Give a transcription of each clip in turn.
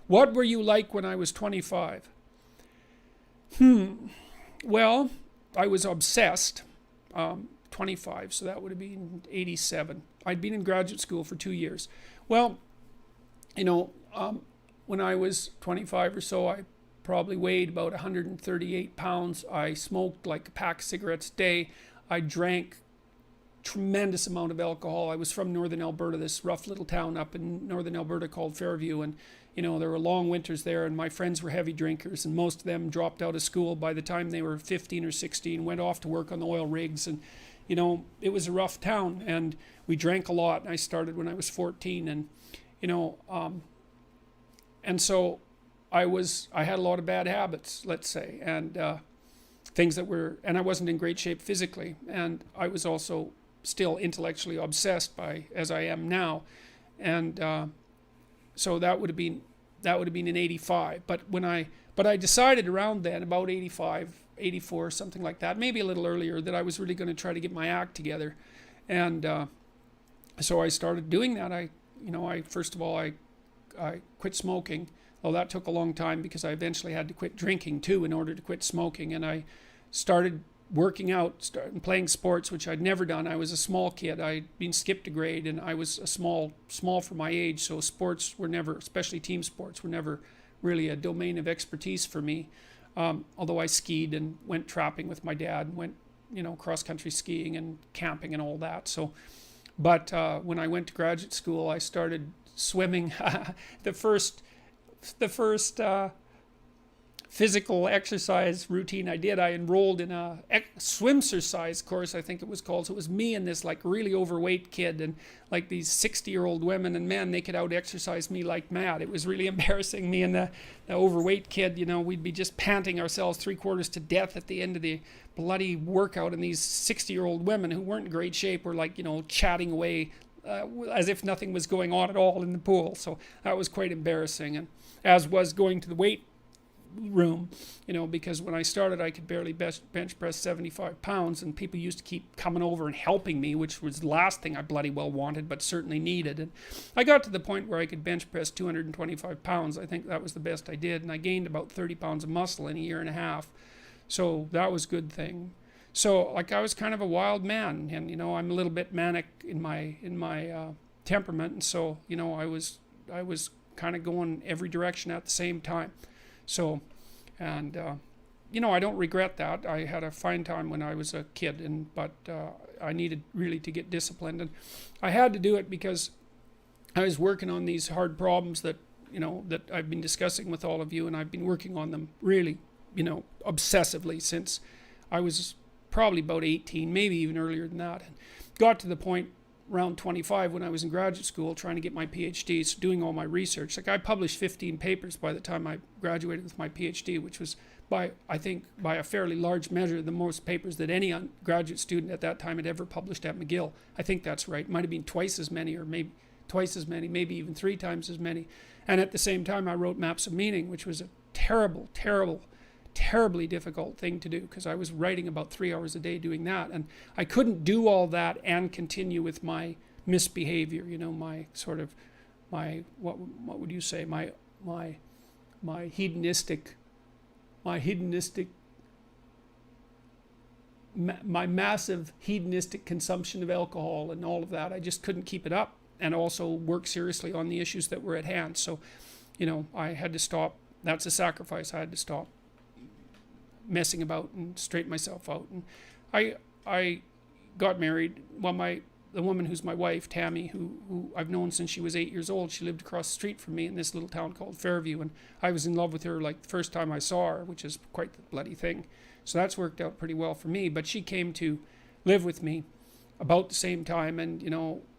What were you like when I was 25? Well, I was obsessed. 25, so that would have been 87. I'd been in graduate school for 2 years. Well, you know, when I was 25 or so, I probably weighed about 138 pounds. I smoked like a pack of cigarettes a day. I drank tremendous amount of alcohol. I was from northern Alberta, this rough little town up in northern Alberta called Fairview, and there were long winters there, and my friends were heavy drinkers, and most of them dropped out of school by the time they were 15 or 16, went off to work on the oil rigs, and it was a rough town, and we drank a lot. I started when I was 14, and and so I had a lot of bad habits, let's say, and things that were, and I wasn't in great shape physically, and I was also still intellectually obsessed by, as I am now, and so that would have been in 85. But I decided around then, about 85, 84, something like that, maybe a little earlier, that I was really going to try to get my act together, and so I started doing that. First of all, I quit smoking. Well, that took a long time because I eventually had to quit drinking too in order to quit smoking, and I started working out, started playing sports, which I'd never done. I was a small kid. I'd been skipped a grade, and I was a small for my age, so sports were never, especially team sports, were never really a domain of expertise for me. Although I skied and went trapping with my dad, and went cross-country skiing and camping and all that. So, but when I went to graduate school, I started swimming. the first physical exercise routine I did, I enrolled in a swimsercise course, I think it was called. So it was me and this like really overweight kid, and like these 60-year-old women and men, they could out exercise me like mad. It was really embarrassing. Me and the overweight kid, we'd be just panting ourselves 3/4 to death at the end of the bloody workout, and these 60-year-old women who weren't in great shape were like chatting away as if nothing was going on at all in the pool. So that was quite embarrassing, and as was going to the weight room, because when I started I could barely bench press 75 pounds, and people used to keep coming over and helping me, which was the last thing I bloody well wanted, but certainly needed. And I got to the point where I could bench press 225 pounds. I think that was the best I did, and I gained about 30 pounds of muscle in a year and a half. So that was a good thing. So like I was kind of a wild man, and I'm a little bit manic in my temperament, and so I was kind of going every direction at the same time. So, and I don't regret that. I had a fine time when I was a kid, but I needed really to get disciplined, and I had to do it because I was working on these hard problems that that I've been discussing with all of you, and I've been working on them really obsessively since I was probably about 18, maybe even earlier than that, and got to the point around 25 when I was in graduate school trying to get my PhD, so doing all my research. Like I published 15 papers by the time I graduated with my PhD, which was I think by a fairly large measure the most papers that any graduate student at that time had ever published at McGill. I think that's right. It might have been twice as many, or maybe twice as many, maybe even 3 times as many. And at the same time I wrote Maps of Meaning, which was a terribly difficult thing to do, because I was writing about 3 hours a day doing that, and I couldn't do all that and continue with my misbehavior, my sort of what would you say, my hedonistic my massive hedonistic consumption of alcohol and all of that. I just couldn't keep it up, and also work seriously on the issues that were at hand. So I had to stop. That's a sacrifice. I had to stop messing about and straighten myself out. And I got married. Well, the woman who's my wife, Tammy, who I've known since she was 8 years old, she lived across the street from me in this little town called Fairview, and I was in love with her like the first time I saw her, which is quite the bloody thing. So that's worked out pretty well for me. But she came to live with me about the same time, and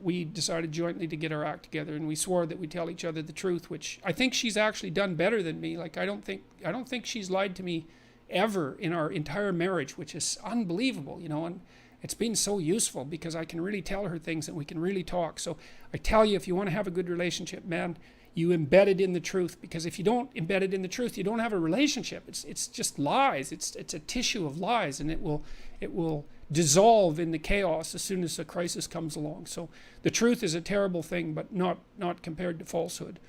we decided jointly to get our act together, and we swore that we'd tell each other the truth, which I think she's actually done better than me. Like I don't think she's lied to me ever in our entire marriage, which is unbelievable, and it's been so useful because I can really tell her things and we can really talk. So I tell you, if you want to have a good relationship, man, you embed it in the truth, because if you don't embed it in the truth, you don't have a relationship. It's just lies. It's a tissue of lies, and it will dissolve in the chaos as soon as a crisis comes along. So the truth is a terrible thing, but not compared to falsehood.